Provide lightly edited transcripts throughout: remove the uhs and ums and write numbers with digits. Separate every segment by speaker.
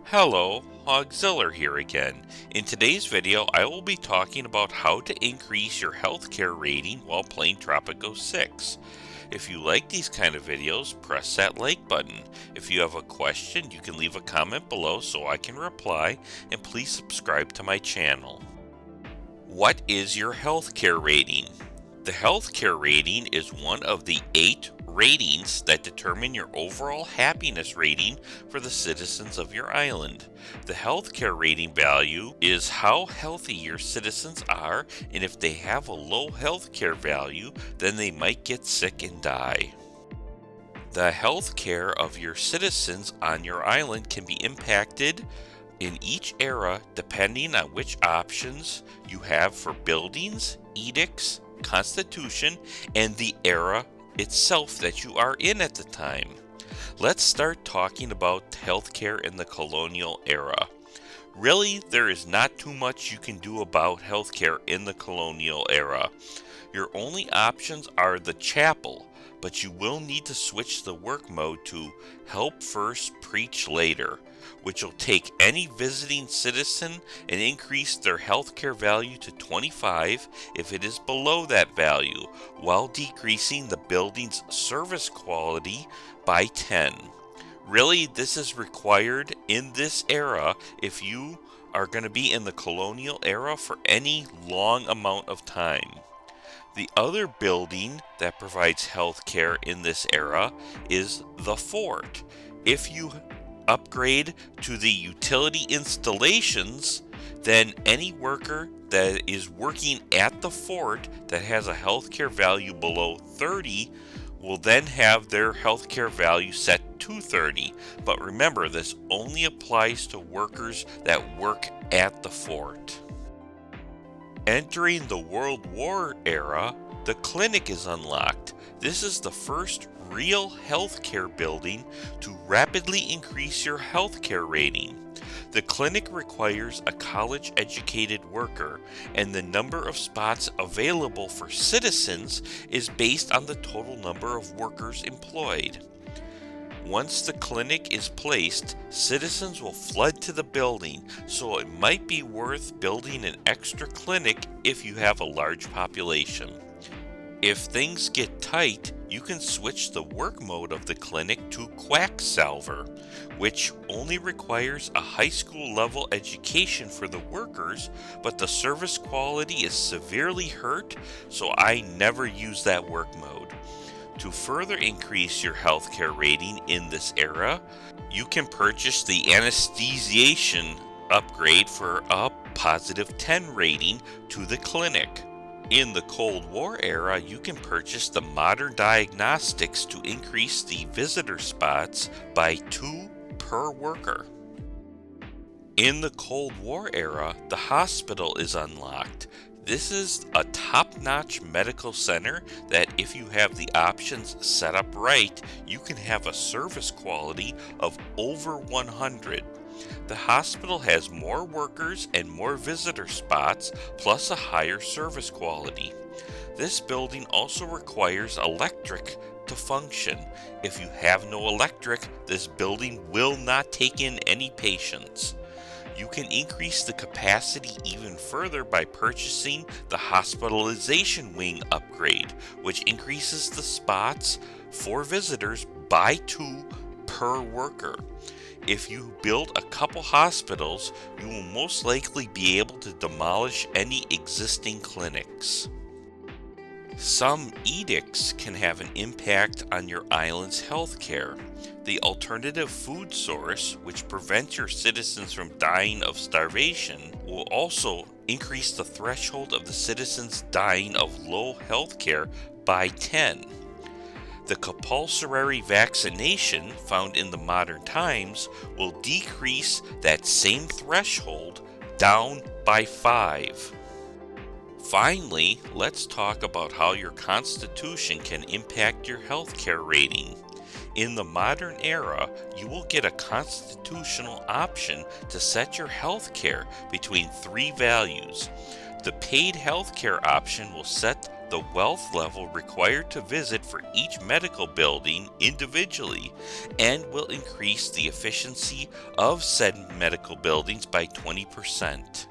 Speaker 1: Hello, Auxiliar here again. In today's video, I will be talking about how to increase your healthcare rating while playing Tropico 6. If you like these kind of videos, press that like button. If you have a question, you can leave a comment below so I can reply, and please subscribe to my channel. What is your healthcare rating? The healthcare rating is one of the 8 ratings that determine your overall happiness rating for the citizens of your island. The healthcare rating value is how healthy your citizens are, and if they have a low healthcare value, then they might get sick and die. The healthcare of your citizens on your island can be impacted in each era depending on which options you have for buildings, edicts, constitution, and the era itself that you are in at the time. Let's start talking about healthcare in the colonial era. Really, there is not too much you can do about healthcare in the colonial era. Your only options are the chapel, but you will need to switch the work mode to help first, preach later, which will take any visiting citizen and increase their healthcare value to 25 if it is below that value, while decreasing the building's service quality by 10. Really, this is required in this era if you are going to be in the colonial era for any long amount of time. The other building that provides health care in this era is the fort. If you upgrade to the utility installations, then any worker that is working at the fort that has a healthcare value below 30 will then have their healthcare value set to 30. But remember, this only applies to workers that work at the fort. Entering the World War era, the clinic is unlocked. This is the first real healthcare building to rapidly increase your healthcare rating. The clinic requires a college-educated worker, and the number of spots available for citizens is based on the total number of workers employed. Once the clinic is placed, citizens will flood to the building, so it might be worth building an extra clinic if you have a large population. If things get tight, you can switch the work mode of the clinic to Quacksalver, which only requires a high school level education for the workers, but the service quality is severely hurt, so I never use that work mode. To further increase your healthcare rating in this era, you can purchase the anesthesiation upgrade for a positive 10 rating to the clinic. In the Cold War era, you can purchase the modern diagnostics to increase the visitor spots by 2 per worker. In the Cold War era, the hospital is unlocked. This is a top-notch medical center that if you have the options set up right, you can have a service quality of over 100. The hospital has more workers and more visitor spots, plus a higher service quality. This building also requires electric to function. If you have no electric, this building will not take in any patients. You can increase the capacity even further by purchasing the hospitalization wing upgrade, which increases the spots for visitors by 2 per worker. If you build a couple hospitals, you will most likely be able to demolish any existing clinics. Some edicts can have an impact on your island's healthcare. The alternative food source, which prevents your citizens from dying of starvation, will also increase the threshold of the citizens dying of low healthcare by 10. The compulsory vaccination found in the modern times will decrease that same threshold down by 5. Finally, let's talk about how your constitution can impact your healthcare rating. In the modern era, you will get a constitutional option to set your health care between three values. The paid health care option will set the wealth level required to visit for each medical building individually and will increase the efficiency of said medical buildings by 20%.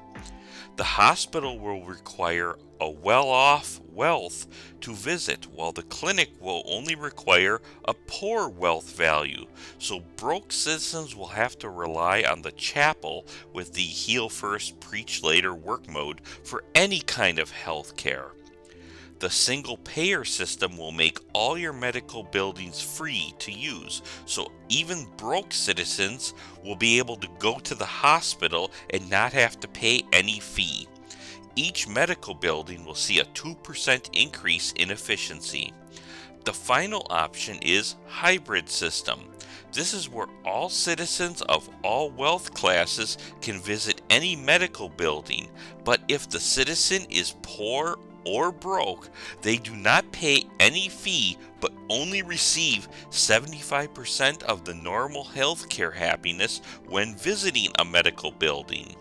Speaker 1: The hospital will require a well-off wealth to visit, while the clinic will only require a poor wealth value. So broke citizens will have to rely on the chapel with the heal first, preach later work mode for any kind of health care. The single payer system will make all your medical buildings free to use, so even broke citizens will be able to go to the hospital and not have to pay any fee. Each medical building will see a 2% increase in efficiency. The final option is hybrid system. This is where all citizens of all wealth classes can visit any medical building, but if the citizen is poor or broke, they do not pay any fee but only receive 75% of the normal healthcare happiness when visiting a medical building.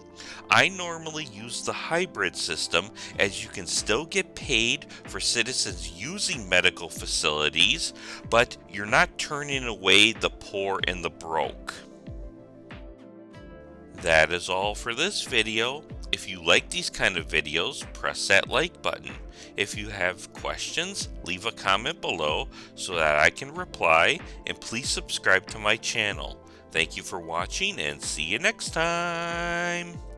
Speaker 1: I normally use the hybrid system as you can still get paid for citizens using medical facilities, but you're not turning away the poor and the broke. That is all for this video. If you like these kind of videos, press that like button. If you have questions, leave a comment below so that I can reply, and please subscribe to my channel. Thank you for watching and see you next time.